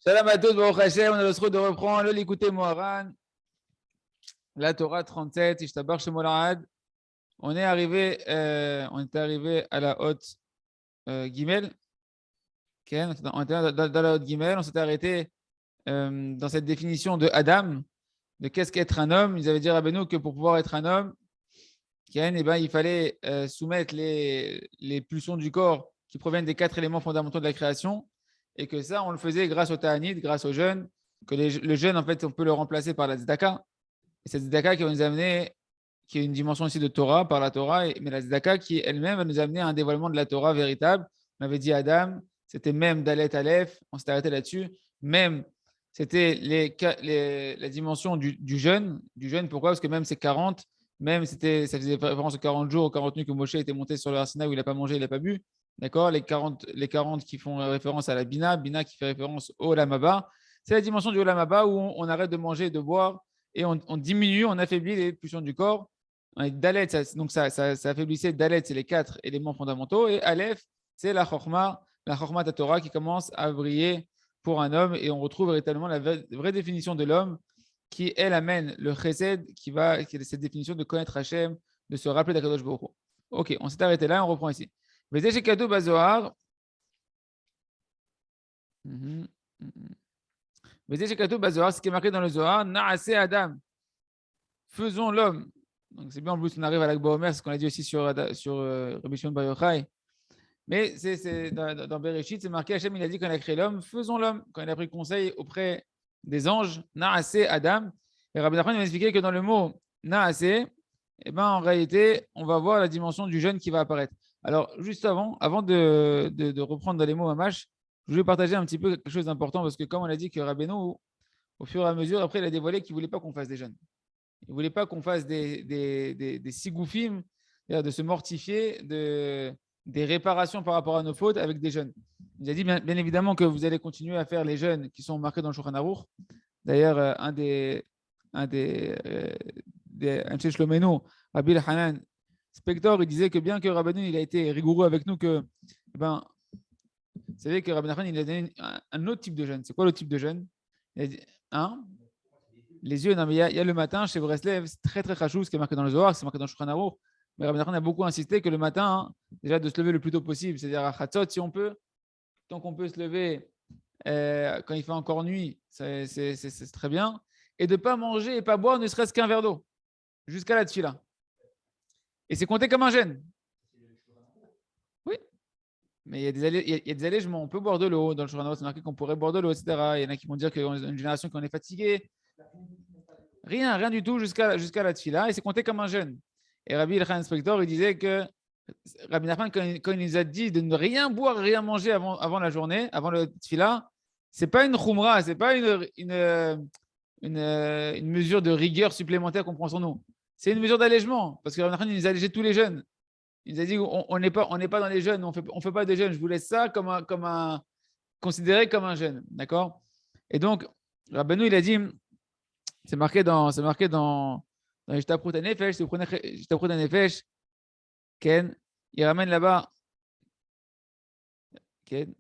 Shalom à tous, Baruch Hashem, on a le droit de reprendre l'écouter Moharan, la Torah 37, Ishtabar Shemolahad. On est arrivé à la haute Gimel. Okay, on était dans la haute Gimel, on s'était arrêté dans cette définition de Adam, de qu'est-ce qu'être un homme. Ils avaient dit à Rabbeinu que pour pouvoir être un homme, il fallait soumettre les pulsions du corps qui proviennent des 4 éléments fondamentaux de la création, et que ça, on le faisait grâce au Ta'anit, grâce au jeûne, que le jeûne, en fait, on peut le remplacer par la Tzedaka. Et cette Tzedaka qui va nous amener, qui est une dimension aussi de Torah, par la Torah, mais la Tzedaka qui elle-même va nous amener à un dévoilement de la Torah véritable. On avait dit Adam, c'était même Dalet Aleph, on s'est arrêté là-dessus. Même, c'était la dimension du jeûne. Pourquoi? Parce que même c'est 40, même ça faisait référence aux 40 jours, aux 40 nuits que Moshe était monté sur le Arsina où il n'a pas mangé, il n'a pas bu. D'accord, les 40 qui font référence à la Bina qui fait référence au Olam Haba. C'est la dimension du Olam Haba où on arrête de manger et de boire et on diminue, on affaiblit les pulsions du corps. Dalet, ça affaiblissait. Dalet, c'est les 4 éléments fondamentaux. Et Aleph, c'est la Chorma Torah qui commence à briller pour un homme. Et on retrouve véritablement la vraie définition de l'homme qui, elle, amène le Chesed qui est cette définition de connaître Hachem, de se rappeler d'Akadosh Baruch Hu. Ok, on s'est arrêté là, on reprend ici. Vezeh shekatuv bazohar. Vezeh shekatuv bazohar, ce qui est marqué dans le Zohar, Naase Adam. Faisons l'homme. Donc c'est bien, en plus, on arrive à l'Akba Omer, ce qu'on a dit aussi sur Rabbi Shimon Bar Yochai. Mais dans Bereshit, c'est marqué, Hachem, il a dit qu'on a créé l'homme, faisons l'homme. Quand il a pris conseil auprès des anges, Naase Adam. Et Rabbi Nachman m'a expliqué que dans le mot Naase, en réalité, on va voir la dimension du jeûne qui va apparaître. Alors, juste avant de reprendre dans les mots Mamash, je voulais partager un petit peu quelque chose d'important parce que comme on a dit que Rabbeinu, au fur et à mesure, après, il a dévoilé qu'il ne voulait pas qu'on fasse des jeûnes. Il ne voulait pas qu'on fasse des sigoufim, c'est-à-dire de se mortifier, des réparations par rapport à nos fautes avec des jeûnes. Il a dit bien évidemment que vous allez continuer à faire les jeûnes qui sont marqués dans le Shulchan Aruch. D'ailleurs, un de Shlomenu, Rabbi Hanan Spector, il disait que bien que Rabbeinu il a été rigoureux avec nous, que vous savez que Rabbi Nachman il a donné un autre type de jeûne. C'est quoi le type de jeûne? Il a dit, les yeux, non, mais il y a le matin chez Breslev, c'est très très chachou, ce qui est marqué dans le Zohar, c'est marqué dans le Shulchan Aruch. Mais Rabbi Nachman a beaucoup insisté que le matin, déjà de se lever le plus tôt possible, c'est-à-dire à Chatzot si on peut, tant qu'on peut se lever quand il fait encore nuit, c'est très bien, et de ne pas manger et pas boire ne serait-ce qu'un verre d'eau, jusqu'à la tefila. Et c'est compté comme un jeûne. Oui, mais il y a des allègements. On peut boire de l'eau. Dans le Shulchan Aruch, c'est marqué qu'on pourrait boire de l'eau, etc. Il y en a qui vont dire qu'on est une génération qu'on est fatigué. Rien du tout jusqu'à la tefila. Et c'est compté comme un jeûne. Et Rabbi Elchanan Spector, il disait que Rabbi Nachman, quand il nous a dit de ne rien boire, rien manger avant la journée, avant le tefila, c'est pas une khumra, c'est pas une mesure de rigueur supplémentaire qu'on prend sur nous. C'est une mesure d'allègement, parce que Rabbi Nachman, il nous a allégé tous les jeunes. Il nous a dit on n'est pas dans les jeunes, on fait pas des jeunes. Je vous laisse ça considéré comme un jeûne, d'accord? Et donc Rabbeinu, il a dit, c'est marqué dans Ishtaprut HaNefesh, si vous prenez Ishtaprut HaNefesh, Ken, il ramène là-bas Ken,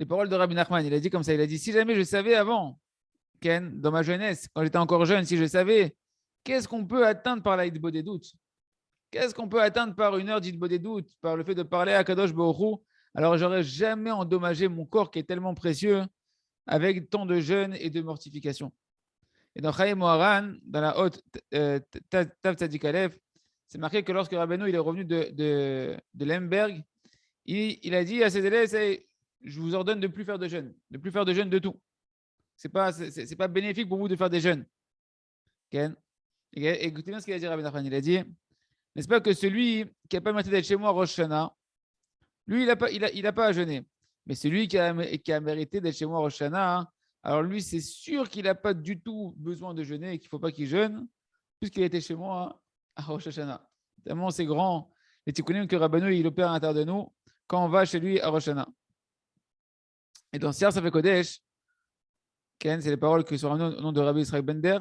les paroles de Rabbi Nachman. Il a dit comme ça, il a dit, si jamais je savais avant, Ken, dans ma jeunesse, quand j'étais encore jeune, si je savais, qu'est-ce qu'on peut atteindre par la hitbo des doutes? Qu'est-ce qu'on peut atteindre par une heure d'hitbo des doutes, par le fait de parler à Kadosh Baruch Hu? Alors j'aurais jamais endommagé mon corps qui est tellement précieux avec tant de jeûne et de mortification. Et dans Chaim Moharan, dans la haute Tav Tzadik Aleph, c'est marqué que lorsque Rabbeinu il est revenu de Lemberg, il a dit à ses élèves, je vous ordonne de ne plus faire de jeûne, de tout. C'est pas bénéfique pour vous de faire des jeûnes. Okay? Écoutez bien ce qu'il a dit Rabbi Nachman. Il a dit, n'est-ce pas que celui qui n'a pas mérité d'être chez moi Rosh Hashanah, lui, il n'a pas à jeûner. Mais celui qui a mérité d'être chez moi Rosh Hashanah, alors lui, c'est sûr qu'il n'a pas du tout besoin de jeûner et qu'il ne faut pas qu'il jeûne, puisqu'il était chez moi à Rosh Hashanah. Tellement c'est grand. Les tikkunim que Rabbeinu il opère à l'intérieur de nous quand on va chez lui à Rosh Hashanah. Et dans Siyar Safek Kodesh, c'est les paroles qui sont ramenées au nom de Rabbi Israël Bender.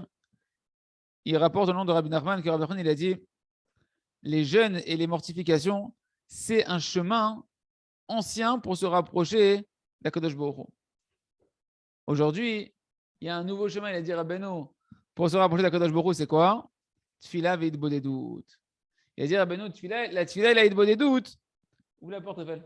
Il rapporte au nom de Rabbi Nachman que Rabbi Nachman il a dit, les jeûnes et les mortifications, c'est un chemin ancien pour se rapprocher d'Akadosh Baruch Hu. Aujourd'hui, il y a un nouveau chemin, il a dit Rabbeinu, pour se rapprocher d'Akadosh Baruch Hu, c'est quoi? Tfila ve'itbodedout. Il a dit Rabbeinu, la tfila, il a itbodedout. Ouvre la porte, Raphaël.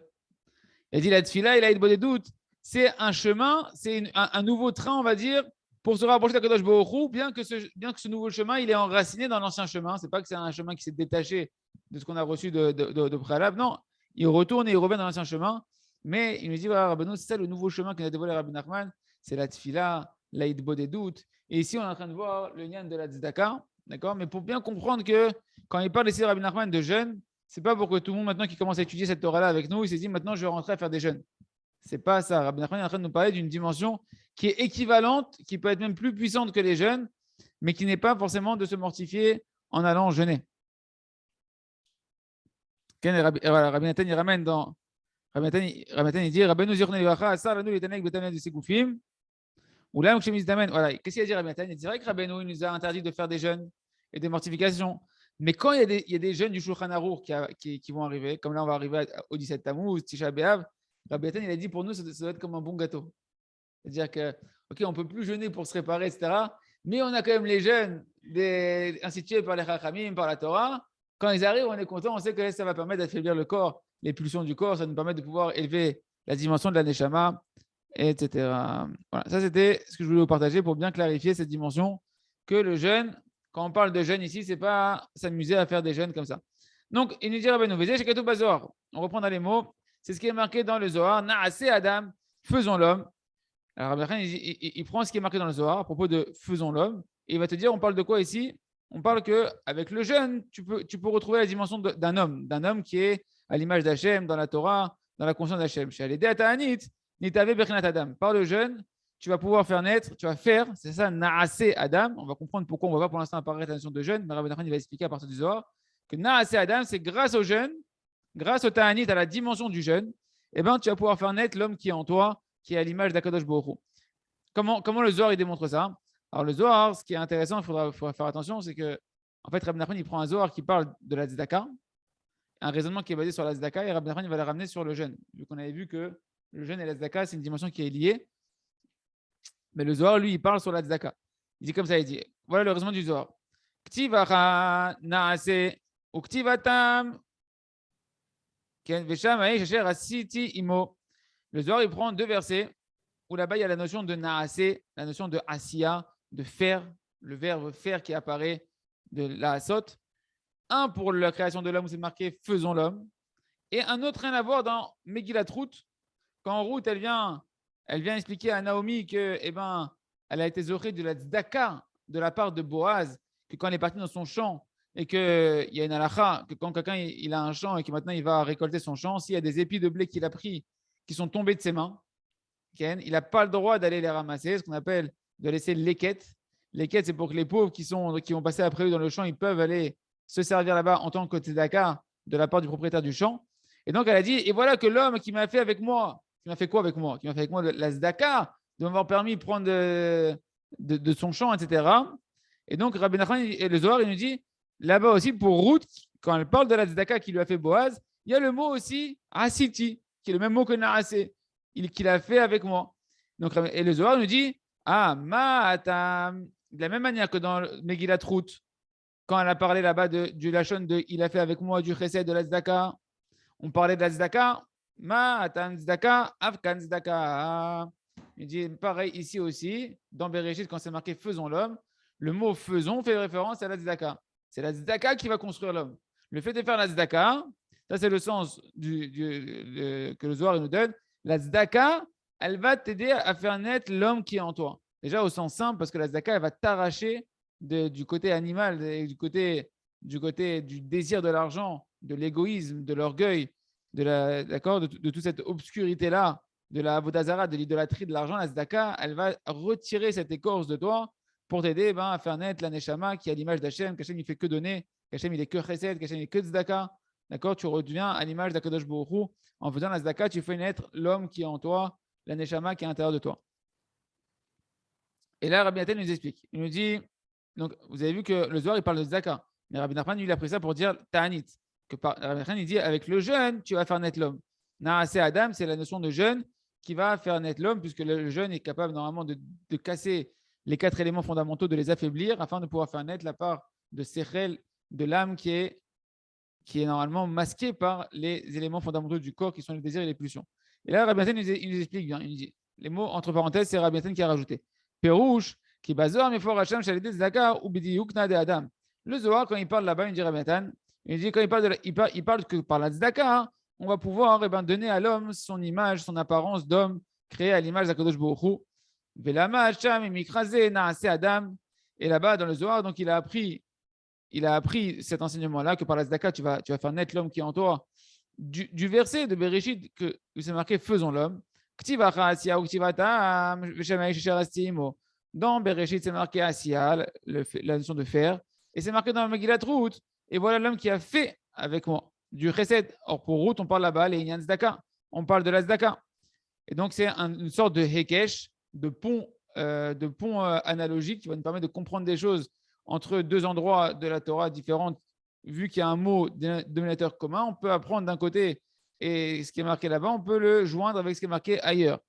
Il a dit la tfila, il a itbodedout. C'est un chemin, c'est un nouveau train, on va dire, pour se rapprocher d'Akadosh Baruch Hu, bien que ce nouveau chemin, il est enraciné dans l'ancien chemin. Ce n'est pas que c'est un chemin qui s'est détaché de ce qu'on a reçu de préalable. Non, il retourne et il revient dans l'ancien chemin. Mais il nous dit, voilà, Rabbeinu, c'est ça le nouveau chemin qu'il a dévoilé Rabbi Nachman, c'est la tfila, la hitbodedout. Et ici, on est en train de voir le nyan de la tzedaka, d'accord? Mais pour bien comprendre que quand il parle ici de Rabbi Nachman de jeûne, c'est pas pour que tout le monde maintenant qui commence à étudier cette Torah-là avec nous, il s'est dit maintenant je vais rentrer à faire des jeûnes. C'est pas ça. Rabbi Nachman est en train de nous parler d'une dimension qui est équivalente, qui peut être même plus puissante que les jeûnes, mais qui n'est pas forcément de se mortifier en allant jeûner. Rabbi Nathan, il ramène dans. Rabbi Nathan, il dit Rabbeinu Zichron Livracha, Asar Lanu Letanek Betamel de Segoufim. Ou là, voilà. Qu'est-ce qu'il a dit Rabbi Nathan? Il dit c'est vrai que Rabbeinu il nous a interdit de faire des jeûnes et des mortifications. Mais quand il y a des jeûnes du Shulchan Aruch qui vont arriver, comme là on va arriver au 17 Tammuz, Tisha B'Av, Rabbi Nathan il a dit pour nous ça doit être comme un bon gâteau. C'est-à-dire que, ok, on ne peut plus jeûner pour se réparer, etc. Mais on a quand même les jeûnes institués par les Chachamim, par la Torah. Quand ils arrivent, on est content, on sait que ça va permettre d'affaiblir le corps, les pulsions du corps, ça nous permet de pouvoir élever la dimension de la Neshama, etc. Voilà, ça c'était ce que je voulais vous partager pour bien clarifier cette dimension que le jeûne, quand on parle de jeûne ici, ce n'est pas s'amuser à faire des jeûnes comme ça. Donc, il nous dit Rabbeinu, on reprend dans les mots, c'est ce qui est marqué dans le Zohar, Na'aseh Adam, faisons l'homme. Alors, Rabbi Khan, il prend ce qui est marqué dans le Zohar à propos de faisons l'homme, et il va te dire, on parle de quoi ici? On parle qu'avec le jeûne, tu peux retrouver la dimension d'un homme qui est à l'image d'Hachem, dans la Torah, dans la conscience d'Hachem. Par le jeûne, tu vas pouvoir faire naître, tu vas faire, c'est ça, Na'aseh Adam. On va comprendre pourquoi on ne va pas pour l'instant apparaître la notion de jeûne, mais Rabbi Khan, il va expliquer à partir du Zohar que Na'aseh Adam, c'est grâce au jeûne, grâce au Ta'anit, à la dimension du jeûne, eh ben, tu vas pouvoir faire naître l'homme qui est en toi, qui est à l'image d'Akadosh Baruch Hu. Comment le Zohar il démontre ça? Alors le Zohar, ce qui est intéressant, il faudra faire attention, c'est que en fait Rabbi Nachman il prend un Zohar qui parle de la tzedaka, un raisonnement qui est basé sur la tzedaka, et Rabbi Nachman il va le ramener sur le jeûne. Vu qu'on avait vu que le jeûne et la tzedaka c'est une dimension qui est liée, mais le Zohar lui il parle sur la tzedaka. Il dit comme ça, il dit voilà le raisonnement du Zohar. Ktivacha naase ou ktivatam ken vesham aïe asiti imo. Le Zohar il prend deux versets où là-bas, il y a la notion de naasé, la notion de asiya, de faire, le verbe faire qui apparaît de la asot. Un pour la création de l'homme, où c'est marqué faisons l'homme. Et un autre, rien à voir dans Megillat Ruth, quand Ruth, elle vient expliquer à Naomi que, elle a été zorée de la tzedaka de la part de Boaz, que quand elle est partie dans son champ et qu'il y a une halakha, que quand quelqu'un il a un champ et que maintenant il va récolter son champ, s'il y a des épis de blé qu'il a pris qui sont tombés de ses mains, il n'a pas le droit d'aller les ramasser, ce qu'on appelle de laisser les quêtes. Les quêtes, c'est pour que les pauvres qui vont passer après eux dans le champ, ils peuvent aller se servir là-bas en tant que tzedaka de la part du propriétaire du champ. Et donc, elle a dit, et voilà que l'homme qui m'a fait avec moi, qui m'a fait quoi avec moi? Qui m'a fait avec moi la tzedaka, de m'avoir permis de prendre de son champ, etc. Et donc, Rabbi Nachman et le Zohar, il nous dit, là-bas aussi, pour Ruth, quand elle parle de la tzedaka qui lui a fait Boaz, il y a le mot aussi, asiti, qui est le même mot que naasé, qu'il a fait avec moi. Donc, et le Zohar nous dit, ma'atam, de la même manière que dans Megillat Ruth, quand elle a parlé là-bas du Lachon de il a fait avec moi du chesed de la tzedaka, on parlait de la tzedaka, ma'atam tzedaka, avkan tzedaka. Il dit pareil ici aussi, dans Bereshit, quand c'est marqué faisons l'homme, le mot faisons fait référence à la tzedaka. C'est la tzedaka qui va construire l'homme. Le fait de faire la tzedaka, ça c'est le sens que le Zohar nous donne. La tzedaka, elle va t'aider à faire naître l'homme qui est en toi. Déjà au sens simple, parce que la tzedaka, elle va t'arracher du côté animal, du côté du désir de l'argent, de l'égoïsme, de l'orgueil, de toute cette obscurité-là, de la avodazara, de l'idolâtrie de l'argent. La tzedaka, elle va retirer cette écorce de toi pour t'aider à faire naître la neshama qui est à l'image d'Hachem, qu'Hachem il fait que donner, qu'Hachem il est que chesed, qu'Hachem il est que tzedaka. D'accord, tu redeviens à l'image d'Akadosh Baruch Hu. En faisant la tzedaka, tu fais naître l'homme qui est en toi, la neshama qui est à l'intérieur de toi. Et là, Rabbi Nathan nous explique. Il nous dit, donc vous avez vu que le Zohar, il parle de tzedaka. Mais Rabbi Nachman, lui, il a pris ça pour dire ta'anit. Rabbi Nachman, il dit, avec le jeûne, tu vas faire naître l'homme. Naaseh Adam, c'est la notion de jeûne qui va faire naître l'homme, puisque le jeûne est capable normalement de casser les 4 éléments fondamentaux, de les affaiblir, afin de pouvoir faire naître la part de Sechel, de l'âme qui est normalement masquée par les éléments fondamentaux du corps, qui sont les désirs et les pulsions. Et là, Rabbi Nathan il nous explique bien. Il dit, les mots entre parenthèses, c'est Rabbi Nathan qui a rajouté. Perouche, qui bazor, mefor Hashem, shalidé zaka, ou bidiyukna de Adam. Le Zohar, quand il parle là-bas, il dit Rabbi Nathan, il dit quand il parle que par la tzedaka, on va pouvoir donner à l'homme son image, son apparence d'homme créé à l'image d'Akadosh Baruch Hu. Velama Hashem mikrasé naase Adam. Et là-bas, dans le Zohar, donc il a appris cet enseignement-là, que par la tzedaka, tu vas faire naître l'homme qui est en toi. Du verset de Bereshit que c'est marqué faisons l'homme. Dans Bereshit, c'est marqué Asiya, la notion de faire. Et c'est marqué dans la Megillat Ruth. Et voilà l'homme qui a fait avec moi du chesed. Or, pour Ruth, on parle là-bas, les Inyan Tzedaka. On parle de la tzedaka. Et donc, c'est une sorte de hekesh, de pont analogique qui va nous permettre de comprendre des choses entre deux endroits de la Torah différents. Vu qu'il y a un mot dénominateur commun, on peut apprendre d'un côté et ce qui est marqué là-bas, on peut le joindre avec ce qui est marqué ailleurs.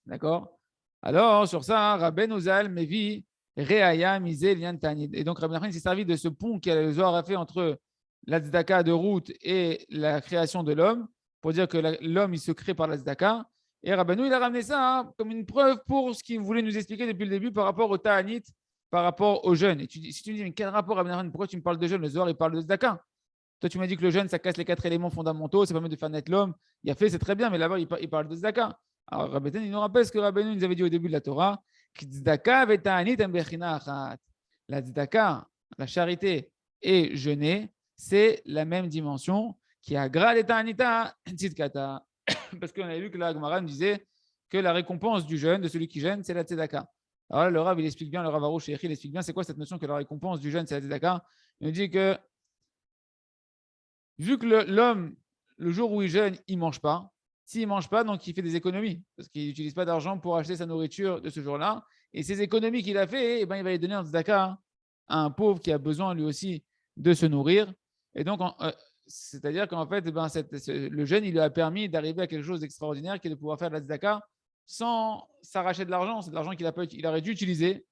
D'accord? Alors, sur ça, Rabben Uzal, Mevi, Reaya, Misé, Lian Tanid. Et donc, Rabben Nachman s'est servi de ce pont que le Zohar a fait entre la tzedaka de Ruth et la création de l'homme, pour dire que l'homme, il se crée par la tzedaka. Et Rabbeinu, il a ramené ça comme une preuve pour ce qu'il voulait nous expliquer depuis le début par rapport au Ta'anit, par rapport aux jeunes. Et si tu me dis, mais quel rapport, Rabben Nachman, pourquoi tu me parles de jeunes? Le Zohar, il parle de tzedaka. Toi, tu m'as dit que le jeûne, ça casse les 4 éléments fondamentaux, ça permet de faire naître l'homme. Il a fait, c'est très bien, mais là-bas, il parle de tzedaka. Alors, Rabbi Nathan, il nous rappelle ce que Rabbeinu nous avait dit au début de la Torah, que tzedaka ve'ta'anit en bechina achat. La tzedaka, la charité et jeûner, c'est la même dimension qui a grad et ta'anita tzidkata. Parce qu'on a lu que la Gemara nous disait que la récompense du jeûne, de celui qui jeûne, c'est la tzedaka. Alors là, le Rav, il explique bien, le Rav Arush et il explique bien c'est quoi cette notion que la récompense du jeûne, c'est la tzedaka. Il nous dit que vu que l'homme, le jour où il jeûne, il ne mange pas. S'il ne mange pas, donc il fait des économies, parce qu'il n'utilise pas d'argent pour acheter sa nourriture de ce jour-là. Et ces économies qu'il a fait, il va les donner en tzedaka à un pauvre qui a besoin lui aussi de se nourrir. Et donc, c'est-à-dire qu'en fait, le jeûne, il lui a permis d'arriver à quelque chose d'extraordinaire, qui est de pouvoir faire de la tzedaka sans s'arracher de l'argent. C'est de l'argent qu'il aurait dû utiliser.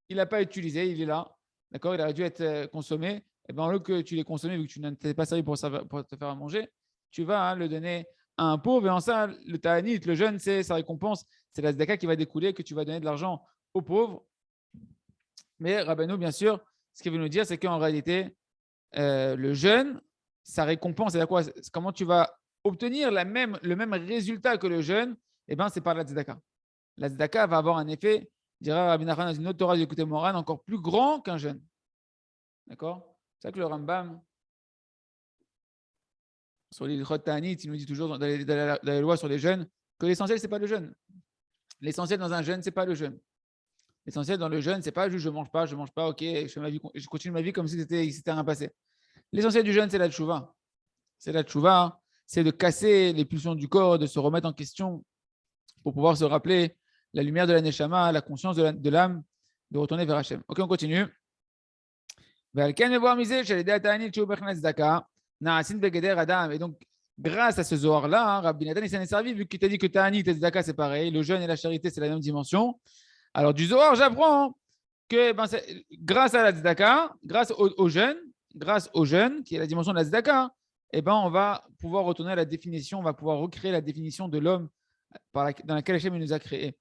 Il n'a pas utilisé, il est là. D'accord, il aurait dû être consommé. Et bien, au lieu que tu l'aies consommé, vu que tu n'étais pas servi pour te faire à manger, tu vas le donner à un pauvre. Et en ça, le ta'anit, le jeûne, c'est sa récompense. C'est la tzedaka qui va découler, que tu vas donner de l'argent aux pauvres. Mais Rabbeinu, bien sûr, ce qu'il veut nous dire, c'est qu'en réalité, le jeûne, sa récompense, c'est quoi? Comment tu vas obtenir le même résultat que le jeûne? Eh bien, c'est par la tzedaka. La tzedaka va avoir un effet, dira Rabbi Nachman dans une autre Torah d'Écouter Moran, encore plus grand qu'un jeûne. D'accord? C'est ça que le Rambam, sur l'Ilchot Ta'anit, il nous dit toujours dans la loi sur les jeûnes que l'essentiel, ce n'est pas le jeûne. L'essentiel dans un jeûne, ce n'est pas le jeûne. L'essentiel dans le jeûne, ce n'est pas juste je ne mange pas, ok, je continue ma vie comme si c'était rien passé. L'essentiel du jeûne, c'est la tchouva. C'est la tchouva, c'est de casser les pulsions du corps, de se remettre en question pour pouvoir se rappeler la lumière de la neshama, la conscience de l'âme, de retourner vers Hachem. Ok, on continue. Et donc, grâce à ce Zohar-là, Rabbi Nathan s'en est servi, vu qu'il t'a dit que Ta'anit et Tzedaka, c'est pareil, le jeûne et la charité, c'est la même dimension. Alors, du Zohar, j'apprends que grâce à la Tzedaka, grâce au jeûne, qui est la dimension de la Tzedaka, on va pouvoir retourner à la définition, on va pouvoir recréer la définition de l'homme dans laquelle Hachem nous a créé.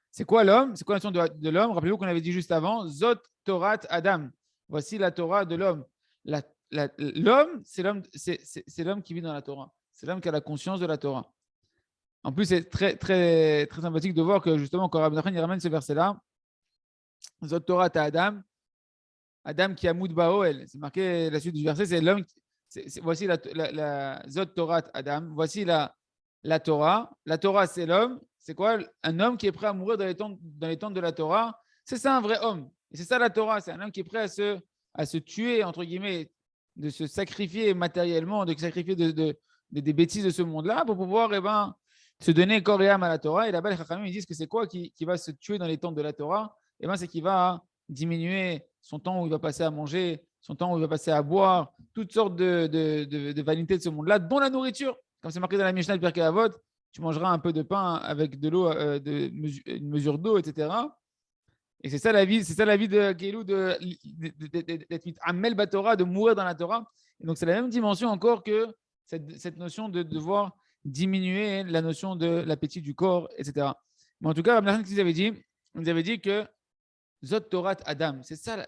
C'est quoi l'homme? C'est quoi la notion de l'homme? Rappelez-vous qu'on avait dit juste avant, Zot Torat Adam. Voici la Torah de l'homme. L'homme, c'est l'homme qui vit dans la Torah. C'est l'homme qui a la conscience de la Torah. En plus, c'est très, très, très sympathique de voir que justement, quand Rabbi Nachman ramène ce verset-là, Zot Torah ta Adam, Adam qui a Moud Baoel. C'est marqué la suite du verset, c'est l'homme. Voici la Zot Torah Adam. Voici la Torah. La Torah, c'est l'homme. C'est quoi? Un homme qui est prêt à mourir dans les tentes de la Torah. C'est ça un vrai homme. Et c'est ça la Torah, c'est un homme qui est prêt à se tuer, entre guillemets, de se sacrifier matériellement, de sacrifier des bêtises de ce monde-là pour pouvoir se donner corps et âme à la Torah. Et là-bas, les Chachamim, ils disent que c'est quoi qui va se tuer dans les tentes de la Torah? C'est qu'il va diminuer son temps où il va passer à manger, son temps où il va passer à boire, toutes sortes de vanités de ce monde-là, dont la nourriture. Comme c'est marqué dans la Mishnah de Pirkei Avot, tu mangeras un peu de pain avec de l'eau, une mesure d'eau, etc. Et c'est ça la vie de Gélou, d'être Amel Batora, de mourir dans la Torah. Et donc c'est la même dimension encore que cette notion de devoir diminuer la notion de l'appétit du corps, etc. Mais en tout cas, Rabbi Nachman nous avait dit que Zot Torah Adam, c'est ça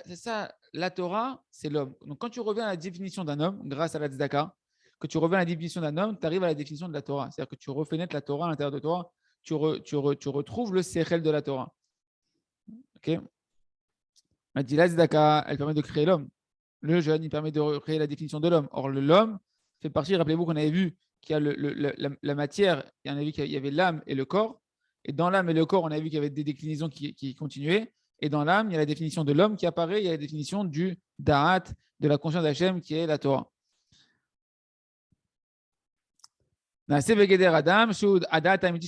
la Torah, c'est l'homme. Donc quand tu reviens à la définition d'un homme, grâce à la Tzedaka, que tu reviens à la définition d'un homme, tu arrives à la définition de la Torah. C'est-à-dire que tu refais naître la Torah à l'intérieur de toi, tu retrouves le Sechel de la Torah. Ok. Elle dit la Tzedaka, elle permet de créer l'homme. Le jeûne, il permet de créer la définition de l'homme. Or, l'homme fait partie, rappelez-vous qu'on avait vu qu'il y a la matière, et on a vu qu'il y avait l'âme et le corps. Et dans l'âme et le corps, on a vu qu'il y avait des déclinaisons qui continuaient. Et dans l'âme, il y a la définition de l'homme qui apparaît, il y a la définition du Da'at, de la conscience d'Hachem, qui est la Torah. Adam,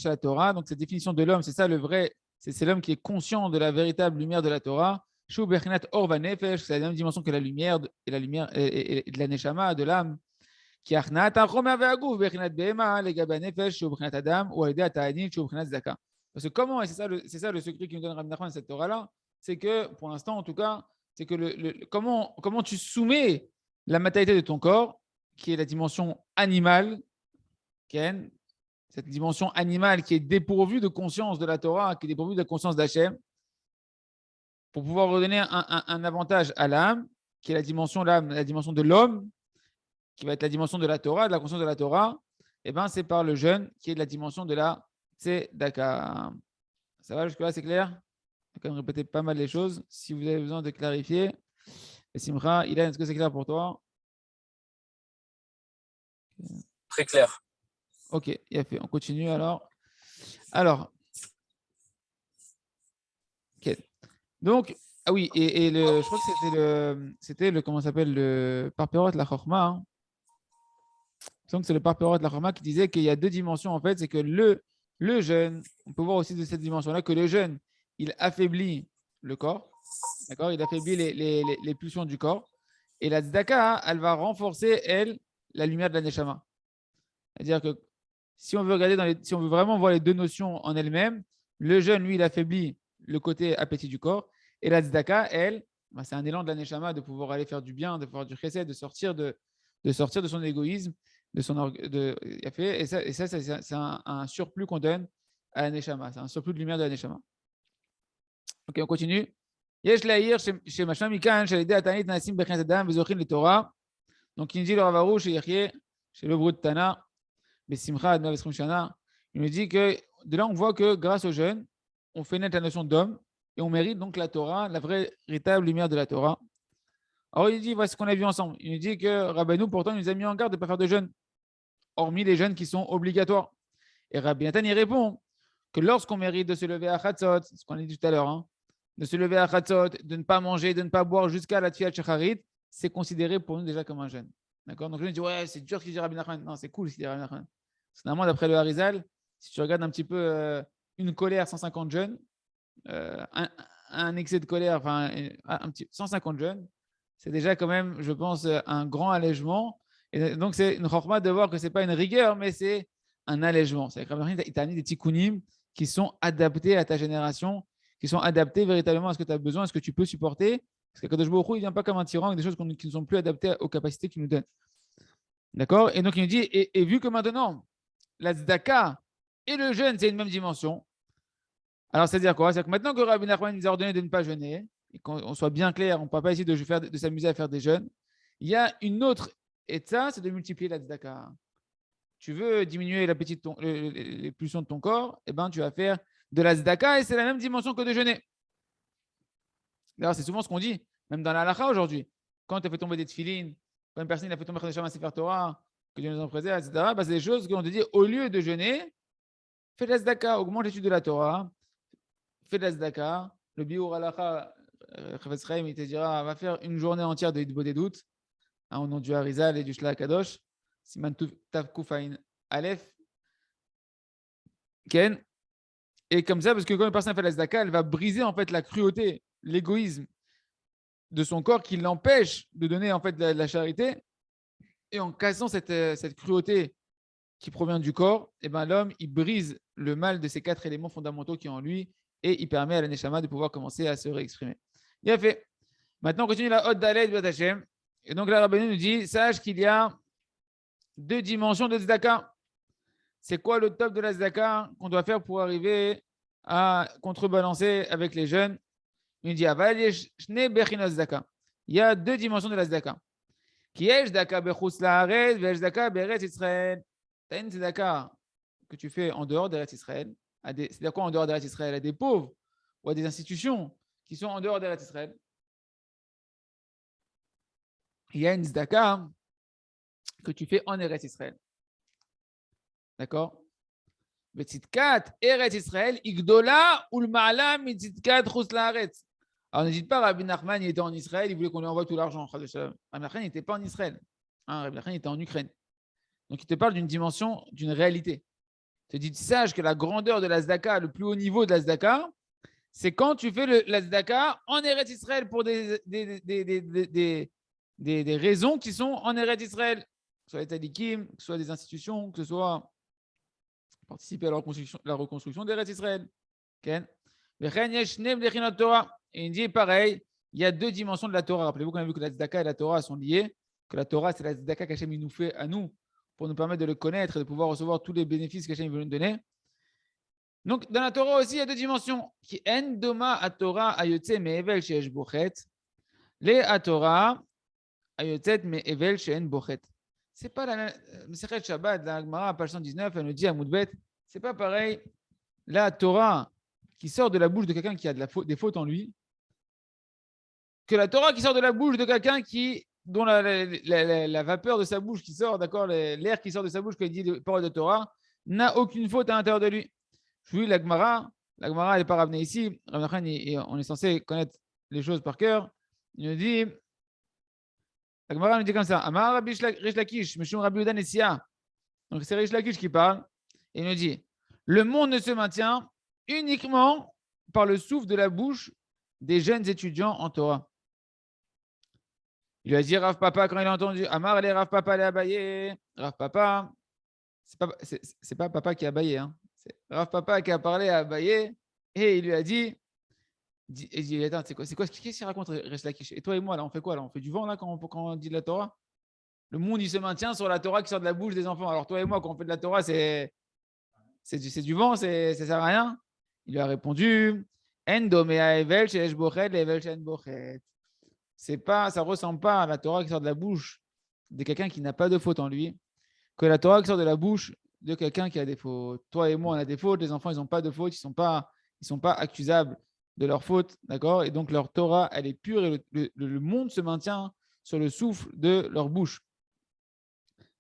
la Torah. Donc, cette définition de l'homme, c'est ça le vrai, c'est l'homme qui est conscient de la véritable lumière de la Torah. C'est la même dimension que la lumière et de la neshama, de l'âme. Parce que comment, et c'est ça le secret qui nous donne Rabbi Nachman cette Torah-là, c'est que, pour l'instant en tout cas, c'est que comment tu soumets la matérialité de ton corps, qui est la dimension animale, Ken, cette dimension animale qui est dépourvue de conscience de la Torah, qui est dépourvue de la conscience d'Hachem, pour pouvoir redonner un avantage à l'âme, qui est l'âme, la dimension de l'homme, qui va être la dimension de la Torah, de la conscience de la Torah, et ben c'est par le jeûne qui est de la dimension de la Tzedaka. Ça va jusque-là, c'est clair? On va quand même répéter pas mal les choses. Si vous avez besoin de clarifier, et Simcha, Ilan, est-ce que c'est clair pour toi? Très clair. Ok, il a fait. On continue alors. Alors, ok. Donc, ah oui, et je crois que c'était le, comment ça s'appelle, le Parperot la Chorma. Hein. Donc, c'est le Parperot la Chorma qui disait qu'il y a deux dimensions en fait. C'est que le jeûne, on peut voir aussi de cette dimension-là que le jeûne, il affaiblit le corps. D'accord? Il affaiblit les pulsions du corps. Et la tzedaka, elle va renforcer, elle, la lumière de la neshama. C'est-à-dire que si on veut regarder si on veut vraiment voir les deux notions en elles-mêmes, le jeûne, lui, il affaiblit le côté appétit du corps. Et la tzedaka, elle, bah, c'est un élan de la neshama de pouvoir aller faire du bien, de pouvoir du chesed, de sortir de son égoïsme, de son et ça c'est un surplus qu'on donne à la neshama. C'est un surplus de lumière de la neshama. Ok, on continue. יש להעיר שמשמע מכאן שעל ידי התענית נעשים בחינת אדם וזוכים לתורה. Donc, il dit le Ravarouche, chez le Brut Tana, Besimcha, Adma Vesrim Shana, il nous dit que de là, on voit que grâce au jeûne, on fait naître la notion d'homme et on mérite donc la Torah, la vraie, véritable lumière de la Torah. Alors, il dit, voici ce qu'on a vu ensemble. Il nous dit que Rabbeinu, pourtant, il nous a mis en garde de ne pas faire de jeûne, hormis les jeûnes qui sont obligatoires. Et Rabbi Nathan, il répond que lorsqu'on mérite de se lever à Chatzot, ce qu'on a dit tout à l'heure, hein, de se lever à Chatzot, de ne pas manger, de ne pas boire jusqu'à la Tfilat Shacharit, c'est considéré pour nous déjà comme un jeûne. D'accord? Donc, je me dis, ouais, c'est dur ce qu'il dit Rabbi Nachman. Non, c'est cool ce qu'il dit Rabbi Nachman. Finalement, d'après le Harizal, si tu regardes un petit peu une colère, 150 jeunes, un excès de colère, enfin, un petit 150 jeunes, c'est déjà quand même, je pense, un grand allègement. Et donc, c'est une chorma de voir que ce n'est pas une rigueur, mais c'est un allègement. C'est-à-dire que Rabbi Nachman, il t'a amené des tikkunim qui sont adaptés à ta génération, qui sont adaptés véritablement à ce que tu as besoin, à ce que tu peux supporter. Parce que Kadosh Baruch Hu, il ne vient pas comme un tyran avec des choses qui ne sont plus adaptées aux capacités qu'il nous donne. D'accord? Et donc, il nous dit, et vu que maintenant, la tzedaka et le jeûne, c'est une même dimension, alors c'est-à-dire quoi? C'est-à-dire que maintenant que Rabbi Nachman nous a ordonné de ne pas jeûner, et qu'on soit bien clair, on ne peut pas essayer de s'amuser à faire des jeûnes, il y a une autre, et ça, c'est de multiplier la tzedaka. Tu veux diminuer l'appétit les pulsions de ton corps, eh ben, tu vas faire de la tzedaka, et c'est la même dimension que de jeûner. D'ailleurs, c'est souvent ce qu'on dit, même dans la halakha aujourd'hui. Quand tu as fait tomber des tefilines, quand une personne a fait tomber un Sefer Torah, que Dieu nous en préserve, etc., bah, c'est des choses qu'on te dit, au lieu de jeûner, fais de la tzedaka, augmente l'étude de la Torah, fais de la tzedaka. Le biur halakha, Chavetz Chaim, il te dira, va faire une journée entière de Hitbo des doutes, au nom du Harizal et du Shla Kadosh, Siman Tav Kufain Aleph, Ken. Et comme ça, parce que quand une personne fait la tzedaka, elle va briser en fait la cruauté, l'égoïsme de son corps qui l'empêche de donner en fait la charité. Et en cassant cette cruauté qui provient du corps, et ben l'homme, il brise le mal de ces 4 éléments fondamentaux qui est en lui et il permet à la Neshama de pouvoir commencer à se réexprimer. Bien fait. Maintenant, on continue la Hod Dalet Bat Hashem. Et donc, la Rabbeinu nous dit, sache qu'il y a 2 dimensions de Tzedaka. C'est quoi le top de la Tzedaka qu'on doit faire pour arriver à contrebalancer avec les jeunes? Il dit, il y a 2 dimensions de la Tzedaka. Qui est Tzedaka bechutz laaretz et Tzedaka beretz Israël. Tu as une Tzedaka que tu fais en dehors d'Eretz Israël. C'est-à-dire quoi en dehors d'Eretz Israël? À des pauvres ou à des institutions qui sont en dehors d'Eretz Israël. Il y a une Tzedaka que tu fais en Eretz Israël. D'accord? Betzitkat Eretz Israël, Igdola ou le Ma'ala Mitzitkat Chutz laaretz. Alors n'hésite pas, Rabbi Nachman il était en Israël, il voulait qu'on lui envoie tout l'argent. Rabbi Nachman n'était pas en Israël. Rabbi Nachman était en Ukraine. Donc il te parle d'une dimension, d'une réalité. Il te dit, sache que la grandeur de la Tzedaka, le plus haut niveau de la Tzedaka, c'est quand tu fais la Tzedaka en Eretz Israël pour des raisons qui sont en Eretz Israël. Que ce soit les talikim, que ce soit des institutions, que ce soit participer à la reconstruction d'Eretz Israël. Okay? Et il dit pareil, il y a 2 dimensions de la Torah. Rappelez-vous qu'on a vu que la Tzedaka et la Torah sont liées, que la Torah, c'est la Tzedaka qu'Hachem nous fait à nous pour nous permettre de le connaître et de pouvoir recevoir tous les bénéfices qu'Hachem veut nous donner. Donc, dans la Torah aussi, il y a 2 dimensions. Qui en doma à Torah ayotze me'evel she'esh bochet. Les à Torah ayotze me'evel she'en bochet. C'est pas la Masechet Shabbat, la Gemara, page 119, elle nous dit à Moudbet, c'est pas pareil. La Torah qui sort de la bouche de quelqu'un qui a des fautes en lui, que la Torah qui sort de la bouche de quelqu'un dont la vapeur de sa bouche qui sort, d'accord, l'air qui sort de sa bouche quand il dit des paroles de Torah, n'a aucune faute à l'intérieur de lui. Je vous dis, la Gemara, elle n'est pas ramenée ici. On est censé connaître les choses par cœur. Il nous dit, la Gemara nous dit comme ça, Amar Rabbi Rish Lakish, Meshum Rabbi Yehuda Nessia. Donc c'est Rish Lakish qui parle. Et il nous dit, le monde ne se maintient uniquement par le souffle de la bouche des jeunes étudiants en Torah. Il lui a dit Rav Papa quand il a entendu Amar les Rav Papa les Abaye. Rav Papa, c'est pas Papa qui a Abaye, hein. C'est Rav Papa qui a parlé à Abaye et il lui a dit attends, c'est quoi qu'est-ce qu'il raconte Rish Lakish? Et toi et moi là, on fait quoi là? On fait du vent là quand on dit de la Torah? Le monde il se maintient sur la Torah qui sort de la bouche des enfants. Alors toi et moi quand on fait de la Torah, c'est du vent, ça sert à rien. Il lui a répondu c'est pas, ça ressemble pas à la Torah qui sort de la bouche de quelqu'un qui n'a pas de faute en lui, que la Torah qui sort de la bouche de quelqu'un qui a des fautes. Toi et moi, on a des fautes. Les enfants, ils n'ont pas de fautes. Ils sont pas accusables de leurs fautes, d'accord? Et donc leur Torah, elle est pure et le monde se maintient sur le souffle de leur bouche.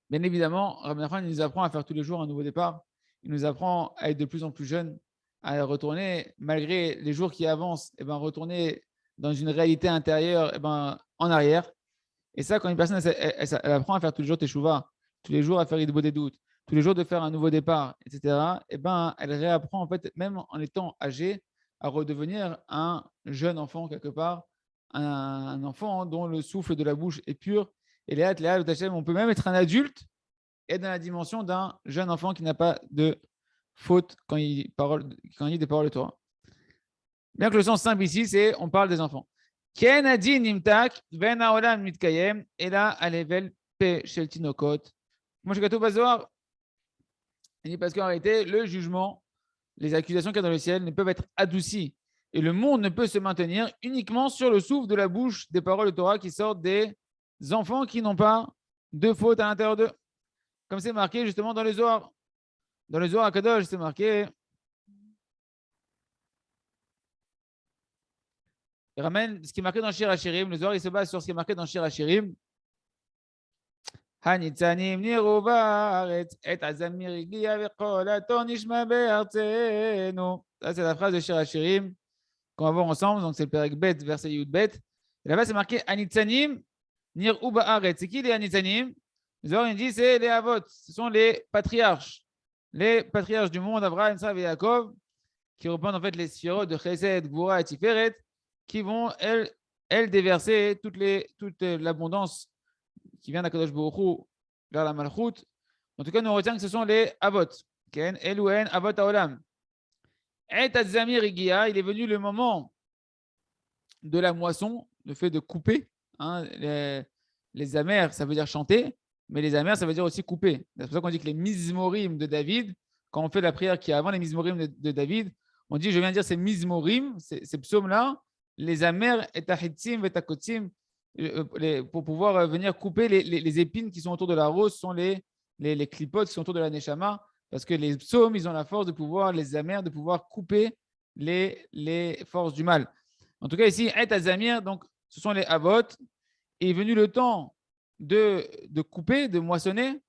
Bien évidemment, Rabbi Nachman nous apprend à faire tous les jours un nouveau départ. Il nous apprend à être de plus en plus jeunes, à retourner, malgré les jours qui avancent, retourner dans une réalité intérieure en arrière. Et ça, quand une personne elle apprend à faire tous les jours teshuva, tous les jours à faire des doutes, tous les jours de faire un nouveau départ, etc., elle réapprend, en fait, même en étant âgée, à redevenir un jeune enfant quelque part, un enfant dont le souffle de la bouche est pur. Et on peut même être un adulte et dans la dimension d'un jeune enfant qui n'a pas de faute quand il dit des paroles de Torah. Bien que le sens simple ici, c'est on parle des enfants. Ken adi nimtak ven haolam mitkayem ela alevel pe shel tinokot. Moi, je suis Bazor. Il dit parce qu'en réalité, le jugement, les accusations qu'il y a dans le ciel ne peuvent être adoucies. Et le monde ne peut se maintenir uniquement sur le souffle de la bouche des paroles de Torah qui sortent des enfants qui n'ont pas de faute à l'intérieur d'eux. Comme c'est marqué justement dans les Zohar. Dans les Zohar Kadosh, c'est marqué. Il ramène ce qui est marqué dans Shir HaShirim. Le Zohar, il se base sur ce qui est marqué dans Shir HaShirim. Hanitzanim niru ba'aretz et azamir igia v'kol hator nishma be'artzenu. Ça, c'est la phrase de Shir HaShirim qu'on va voir ensemble. Donc, c'est le Perek Bet, verset Yud Bet. Et là-bas, c'est marqué Hanitzanim niru ba'aretz. C'est qui les Hanitzanim? Le Zohar, il dit c'est les Avot. Ce sont les patriarches. Les patriarches du monde, Abraham, Isaac et Yaakov, qui reprennent en fait les sphirot de Chesed, Gvura et Tiferet, qui vont, elles déverser toute l'abondance qui vient d'Akadosh Baruch Hu vers la Malchut En tout cas, nous on retient que ce sont les Avot. Ken, Elouen, Avot Haolam. Et Azamir Igia, il est venu le moment de la moisson, le fait de couper. Hein, les amers, ça veut dire chanter, mais les amers, ça veut dire aussi couper. C'est pour ça qu'on dit que les mizmorim de David, quand on fait la prière qui est avant les mizmorim de David, on dit, je viens de dire ces mizmorim, ces psaumes-là, les amers et tahitzim et takotzim, pour pouvoir venir couper les épines qui sont autour de la rose, sont les clipotes qui sont autour de la neshama, parce que les psaumes, ils ont la force de pouvoir, les amers, de pouvoir couper les forces du mal. En tout cas, ici, Et Azamir, donc ce sont les Avot. Et est venu le temps de couper, de moissonner.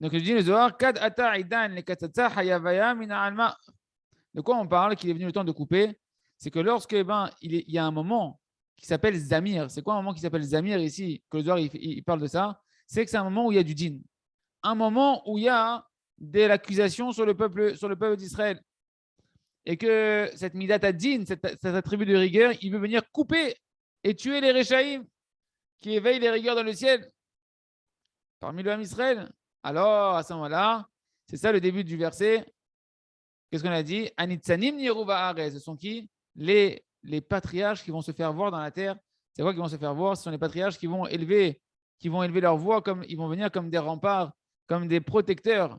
Donc, je dis le Zohar, Kad ata idan le katsatsa hayavaya mina alma. De quoi on parle qu'il est venu le temps de couper? C'est que lorsque il y a un moment qui s'appelle Zamir. C'est quoi un moment qui s'appelle Zamir ici? Que le Zohar il parle de ça. C'est que c'est un moment où il y a du djinn. Un moment où il y a de l'accusation sur le peuple d'Israël. Et que cette Midat Ad-Din, cette attribut de rigueur, il veut venir couper et tuer les Réchaïm qui éveillent les rigueurs dans le ciel parmi le Ham Israël. Alors, à ce moment-là, c'est ça le début du verset. Qu'est-ce qu'on a dit? Anitzanim Yeruva Arez. Ce sont qui? Les patriarches qui vont se faire voir dans la terre. C'est quoi qui vont se faire voir? Ce sont les patriarches qui vont élever leur voix, ils vont venir comme des remparts, comme des protecteurs,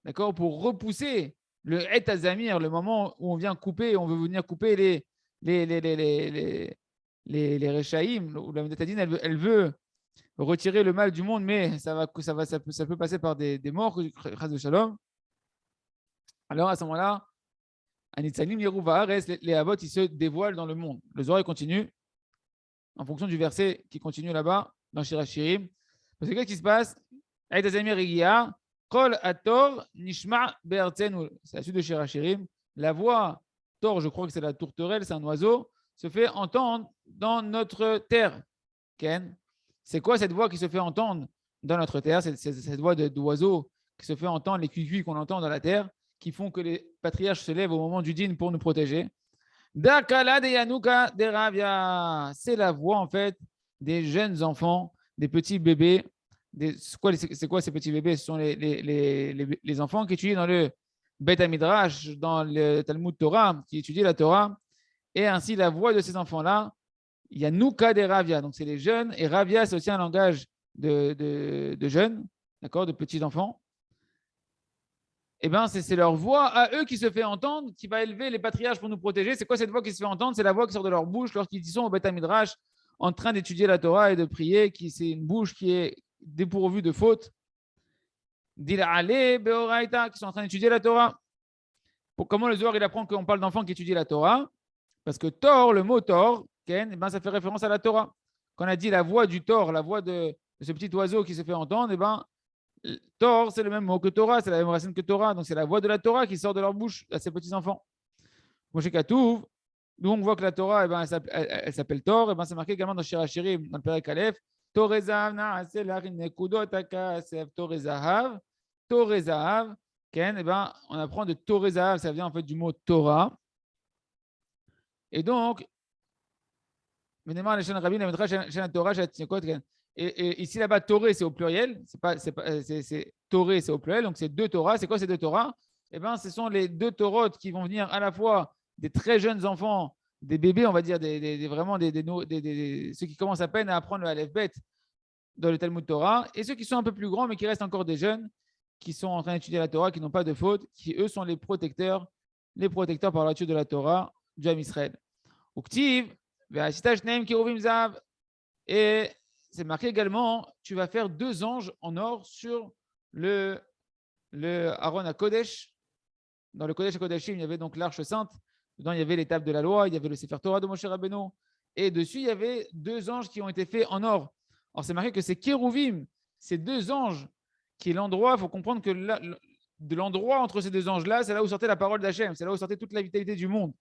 d'accord, pour repousser le Et Azamir, le moment où on vient couper, on veut venir couper les Réchaïm, où la Métatadine, elle veut retirer le mal du monde, mais ça peut passer par des morts, de Shalom. Alors à ce moment-là, Anitzanim Yeruva Ares, les Avot, ils se dévoilent dans le monde. Le Zohar continue, en fonction du verset qui continue là-bas, dans Shirachirim. Parce que qu'est-ce qui se passe? Et Azamir Igia, Kol Ator Nishma Be'artzenu. C'est la suite de Shirachirim. La voix, Tor, je crois que c'est la tourterelle, c'est un oiseau, se fait entendre dans notre terre. Ken, c'est quoi cette voix qui se fait entendre dans notre terre? C'est cette voix d'oiseau qui se fait entendre, les cuicui qu'on entend dans la terre, qui font que les patriarches se lèvent au moment du dîn pour nous protéger. Dakala de Yanuka de Ravia. C'est la voix en fait des jeunes enfants, des petits bébés. C'est quoi ces petits bébés? Ce sont les enfants qui étudient dans le Bet Midrash, dans le Talmud Torah, qui étudient la Torah. Et ainsi, la voix de ces enfants-là, il y a Nuka des Ravia, donc c'est les jeunes, et Ravia, c'est aussi un langage de jeunes, d'accord, de petits enfants. Eh bien, c'est leur voix à eux qui se fait entendre, qui va élever les patriarches pour nous protéger. C'est quoi cette voix qui se fait entendre? C'est la voix qui sort de leur bouche lorsqu'ils sont au Bet Midrash en train d'étudier la Torah et de prier, c'est une bouche qui est dépourvue de fautes. Dil'ale Beoraita, qui sont en train d'étudier la Torah. Comment le Zohar il apprend qu'on parle d'enfants qui étudient la Torah? Parce que Tor, le mot Tor, Ken, ça fait référence à la Torah. Quand on a dit la voix du Tor, la voix de ce petit oiseau qui se fait entendre, Tor, c'est le même mot que Torah, c'est la même racine que Torah. Donc, c'est la voix de la Torah qui sort de leur bouche à ces petits-enfants. Moshe Katouv, nous, on voit que la Torah, elle s'appelle Tor. C'est marqué également dans Shirachirim, dans le Perek Aleph. Torezahav, na'aseh lachin nekudot hakasef, Torezahav. Torezahav, Ken, on apprend de Torezahav, ça vient en fait du mot Torah. Et donc, et ici, là-bas, Toré, c'est au pluriel. C'est Toré, c'est au pluriel. Donc, c'est deux Torahs. C'est quoi ces deux Torahs? Ce sont les deux Torotes qui vont venir à la fois des très jeunes enfants, des bébés, on va dire, vraiment ceux qui commencent à peine à apprendre le Aleph-Bet dans le Talmud Torah, et ceux qui sont un peu plus grands, mais qui restent encore des jeunes, qui sont en train d'étudier la Torah, qui n'ont pas de faute, qui, eux, sont les protecteurs par l'étude de la Torah du Ham Israël. Uktiv, et c'est marqué également, tu vas faire deux anges en or sur le Aaron à Kodesh. Dans le Kodesh à Kodeshim, il y avait donc l'Arche Sainte. Dedans, il y avait les tables de la loi, il y avait le Sefer Torah de Moshe Rabbeinu. Et dessus, il y avait deux anges qui ont été faits en or. Alors, c'est marqué que c'est Kérouvim, ces deux anges, qui est l'endroit, il faut comprendre que de l'endroit entre ces deux anges-là, c'est là où sortait la parole d'Hachem, c'est là où sortait toute la vitalité du monde,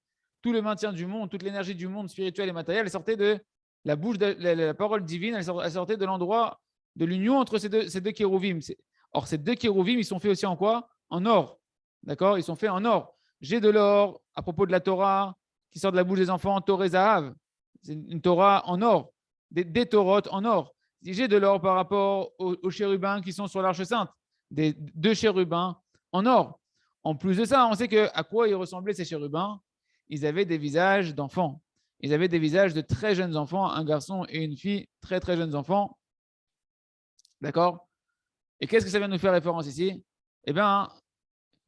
tout le maintien du monde, toute l'énergie du monde spirituel et matériel, elle sortait de la bouche de la parole divine, elle sortait de l'endroit de l'union entre ces deux kérouvim. Or, ces deux kérouvim, ils sont faits aussi en quoi? En or. D'accord? Ils sont faits en or. J'ai de l'or à propos de la Torah qui sort de la bouche des enfants, Torah Zahav. C'est une Torah en or. Des Torotes en or. j'ai de l'or par rapport aux chérubins qui sont sur l'Arche Sainte, des 2 chérubins en or. En plus de ça, on sait à quoi ils ressemblaient ces chérubins. Ils avaient des visages d'enfants. Ils avaient des visages de très jeunes enfants, un garçon et une fille, très très jeunes enfants. D'accord? Et qu'est-ce que ça vient nous faire référence ici? Eh bien,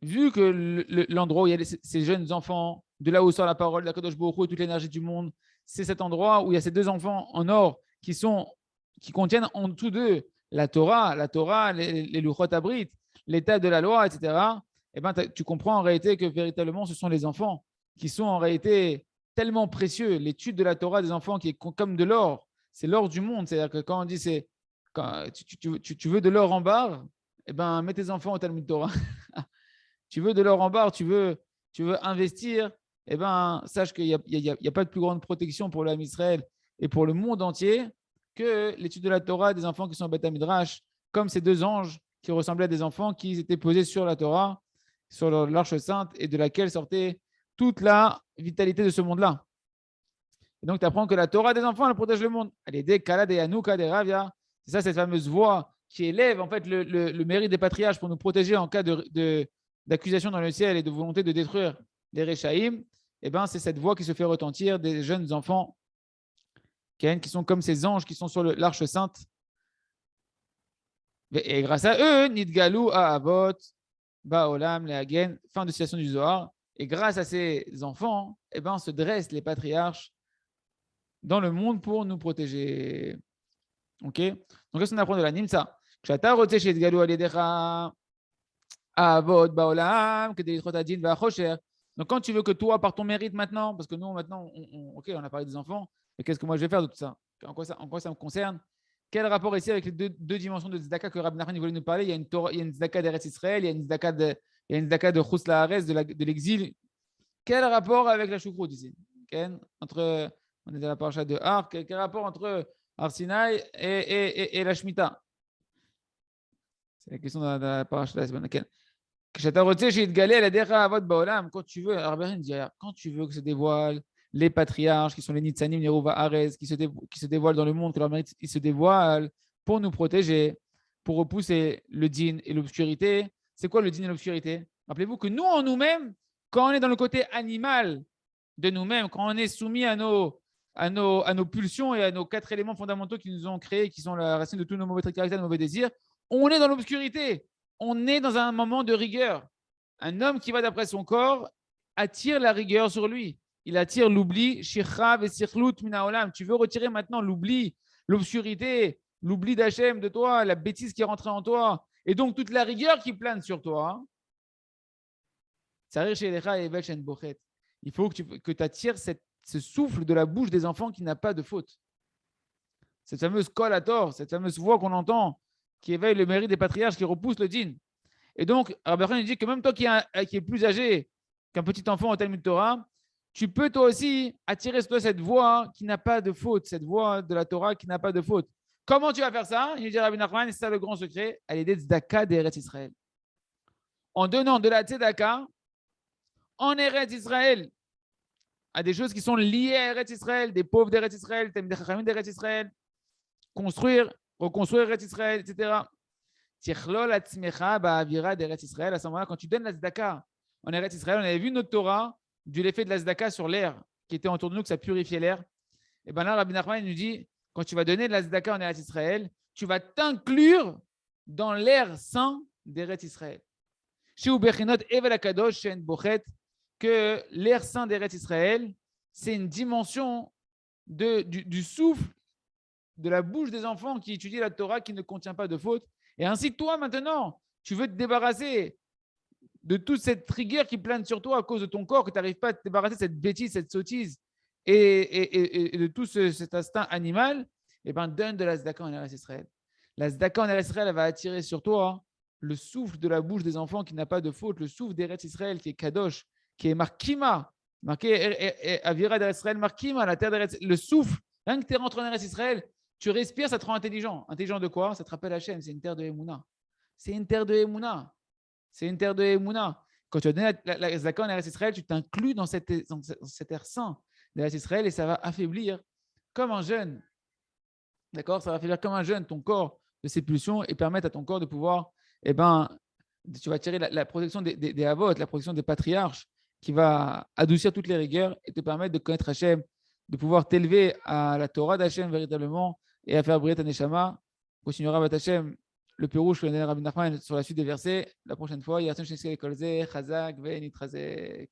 vu que l'endroit où il y a ces jeunes enfants, de là où sort la parole d'Akadosh Baruch Hu et toute l'énergie du monde, c'est cet endroit où il y a ces 2 enfants en or qui contiennent en dessous d'eux la Torah, les Luchot Abrit, l'état de la loi, etc. Eh ben, tu comprends en réalité que véritablement, ce sont les enfants qui sont en réalité tellement précieux. L'étude de la Torah des enfants qui est comme de l'or, c'est l'or du monde. C'est-à-dire que quand on dit quand tu veux de l'or en barre, eh ben, mets tes enfants au Talmud Torah. Tu veux de l'or en barre, tu veux investir, eh ben, sache qu'il n'y a pas de plus grande protection pour l'âme Israël et pour le monde entier que l'étude de la Torah des enfants qui sont au Beth Midrash, comme ces 2 anges qui ressemblaient à des enfants qui étaient posés sur la Torah, sur l'Arche Sainte, et de laquelle sortait toute la vitalité de ce monde-là. Et donc, tu apprends que la Torah des enfants, elle protège le monde. Elle est des Kala, des Hanouka, des Ravia. C'est ça, cette fameuse voix qui élève en fait le mérite des patriarches pour nous protéger en cas d'accusation dans le ciel et de volonté de détruire les Réchaïm. Eh ben, c'est cette voix qui se fait retentir des jeunes enfants qui sont comme ces anges qui sont sur l'Arche Sainte. Et grâce à eux, Nidgalou, Ahavot, Baolam, Lehagen, fin de citation du Zohar. Et grâce à ces enfants, eh ben, se dressent les patriarches dans le monde pour nous protéger. Ok? Donc, qu'est-ce qu'on apprend de la Nimsa? Donc, quand tu veux que toi, par ton mérite maintenant, parce que nous, maintenant, on a parlé des enfants, mais qu'est-ce que moi je vais faire de tout ça? En quoi ça me concerne? Quel rapport ici avec les deux dimensions de Tzedaka que Rabbi Nachman voulait nous parler? Il y a une Tzedaka d'Eretz Israël, il y a une Tzedaka de Chus La'aretz, de l'exil. Quel rapport avec la choucroute ici? On est dans la paracha de Har. Quel rapport entre Har Sinai et la Shemitah? C'est la question de la paracha de la semaine. Quand tu veux, quand tu veux que se dévoilent les patriarches, qui sont les Nitzanim, les Rouva Arez, qui se dévoilent dans le monde, que leur mérite, ils se dévoilent pour nous protéger, pour repousser le din et l'obscurité. C'est quoi le din et l'obscurité? Rappelez-vous que nous, en nous-mêmes, quand on est dans le côté animal de nous-mêmes, quand on est soumis à nos pulsions et à nos 4 éléments fondamentaux qui nous ont créés, qui sont la racine de tous nos mauvais traits de caractère, nos mauvais désirs, on est dans l'obscurité. On est dans un moment de rigueur. Un homme qui va d'après son corps attire la rigueur sur lui. Il attire l'oubli. Shichav et sikhlut minaolam. Tu veux retirer maintenant l'oubli, l'obscurité, l'oubli d'Hachem de toi, la bêtise qui est rentrée en toi, et donc toute la rigueur qui plane sur toi. Il faut que tu attires ce souffle de la bouche des enfants qui n'a pas de faute. Cette fameuse kol hator, cette fameuse voix qu'on entend, qui éveille le mérite des patriarches, qui repousse le din. Et donc, Rabbi Nachman dit que même toi qui est plus âgé qu'un petit enfant au Talmud Torah, tu peux toi aussi attirer sur toi cette voix qui n'a pas de faute, cette voix de la Torah qui n'a pas de faute. Comment tu vas faire ça? Il dit Rabbi Nachman, c'est ça le grand secret, elle est des tzedaka d'Eretz Israël. En donnant de la tzedaka en Eretz Israël à des choses qui sont liées à Eretz Israël, des pauvres d'Eretz Israël, des chachamim d'Eretz Israël, reconstruire Eretz Israël, etc. À ce moment-là, quand tu donnes la tzedaka en Eretz Israël, on avait vu notre Torah de l'effet de la tzedaka sur l'air qui était autour de nous, que ça purifiait l'air. Et bien là, Rabbi Nachman nous dit, quand tu vas donner de la tzedaka en Eretz Israël, tu vas t'inclure dans l'air saint d'Eretz Israël. Que l'air saint d'Eretz Israël, c'est une dimension du souffle de la bouche des enfants qui étudient la Torah qui ne contient pas de faute. Et ainsi, toi, maintenant, tu veux te débarrasser de toute cette rigueur qui plane sur toi à cause de ton corps, que tu n'arrives pas à te débarrasser de cette bêtise, cette sottise et de tout cet instinct animal, et ben donne de la tzedaka en Eretz Israël. La tzedaka en Eretz Israël, elle va attirer sur toi le souffle de la bouche des enfants qui n'a pas de faute, le souffle d'Eretz Israël qui est Kadosh, qui est Markima, marqué Avira d'Eretz Israël, Markima, la terre d'Eretz, le souffle, rien que tu rentres en Eretz Israël, tu respires, ça te rend intelligent. Intelligent de quoi? Ça te rappelle Hachem, c'est une terre de Emouna. C'est une terre de Emouna. C'est une terre de Emouna. Quand tu as donné la Zaka en Eretz Israël, tu t'inclus dans cet air saint d'Eretz Israël et ça va affaiblir comme un jeûne D'accord? Ça va faire comme un jeûne ton corps de ses pulsions et permettre à ton corps de pouvoir, eh ben, tu vas tirer la protection des avots, la protection des patriarches qui va adoucir toutes les rigueurs et te permettre de connaître Hachem, de pouvoir t'élever à la Torah d'Hachem véritablement et à faire briller ta Neshama. On continuera avec Hachem le Pérouche que Rabbi Nachman sur la suite des versets. La prochaine fois, Yatson Shneskel Kolze, Chazak, Ve Nitrazek.